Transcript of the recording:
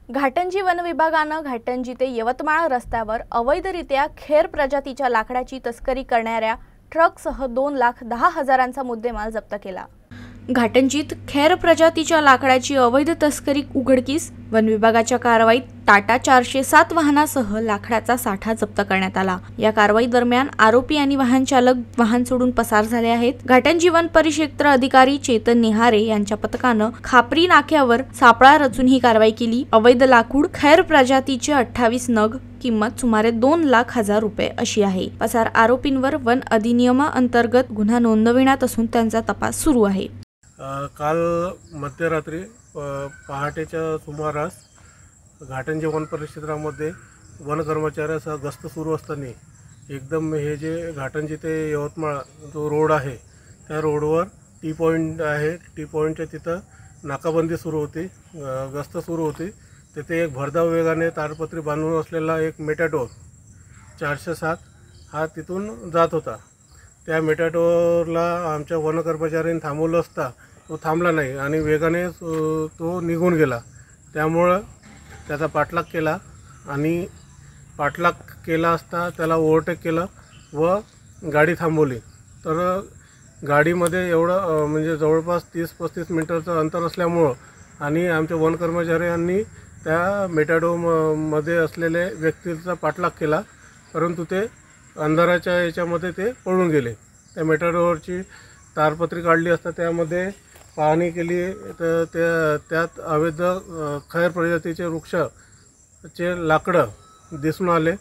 Ghatanji one विभागानं घाटंजी ते यवतमाळ रस्त्यावर अवैधरित्या खेर प्रजातीच्या लाकडाची तस्करी करणाऱ्या ट्रकसह 2,10,000चा मुद्देमाल जप्त केला। घाटंजीत खेर प्रजातीच्या लाकडाची अवैध तस्करी उघडकीस वन विभागाच्या कारवाईत टाटा 407 वाहनासह लाकडाचा साठा जप्त करण्यात आला। या कारवाई दरम्यान आरोपी आणि वाहन चालक वाहन सोडून पसार झाले आहेत। घाटंजी वन परिक्षेत्र अधिकारी चेतन निहारे यांच्या पथकानं खापरी नाक्यावर सापळा रचून ही कारवाई केली। अवैध लाकूड खैर प्रजातीचे 28 नग, किंमत सुमारे 2,00,000 रुपये अशी आहे। पसार आरोपींवर वन अधिनियमाअंतर्गत गुन्हा नोंदविण्यात असून त्यांचा तपास सुरू आहे। काल मध्यरात्री पहाटेच्या सुमारास घाटंजी वन परिक्षेत्रामध्ये वन कर्मचाऱ्यासह गस्त सुरू असताना एकदम हे जे घाटंजी ते यवतमाळ जो रोड आहे त्या रोडवर टी पॉईंट आहे, टी पॉईंटच्या तिथं नाकाबंदी सुरू होती, गस्त सुरू होती। तिथे एक भरधाव वेगाने ताडपत्री बांधून असलेला एक मेटॅडोर 407 हा तिथून जात होता। त्या मेटॅडोरला आमच्या वन कर्मचाऱ्यांनी थांबवलं असता तो थांबला नाही आणि वेगाने तो निघून गेला। त्यामुळं त्याचा पाठलाग केला आणि पाठलाग केला असता त्याला ओव्हरटेक केलं व गाडी थांबवली। तर गाडीमध्ये एवढं म्हणजे जवळपास 30-35 मिनिटाचं अंतर असल्यामुळं आणि आमच्या वन कर्मचाऱ्यांनी त्या मेटॅडोरमध्ये असलेले व्यक्तीचा पाठलाग केला, परंतु ते अंधाराच्या याच्यामध्ये ते पळून गेले। त्या मेटॅडोरची तारपत्री काढली असता त्यामध्ये पाहणी केली तर त्यात अवैध खैर प्रजातीचे वृक्षाचे लाकडं दिसून आले।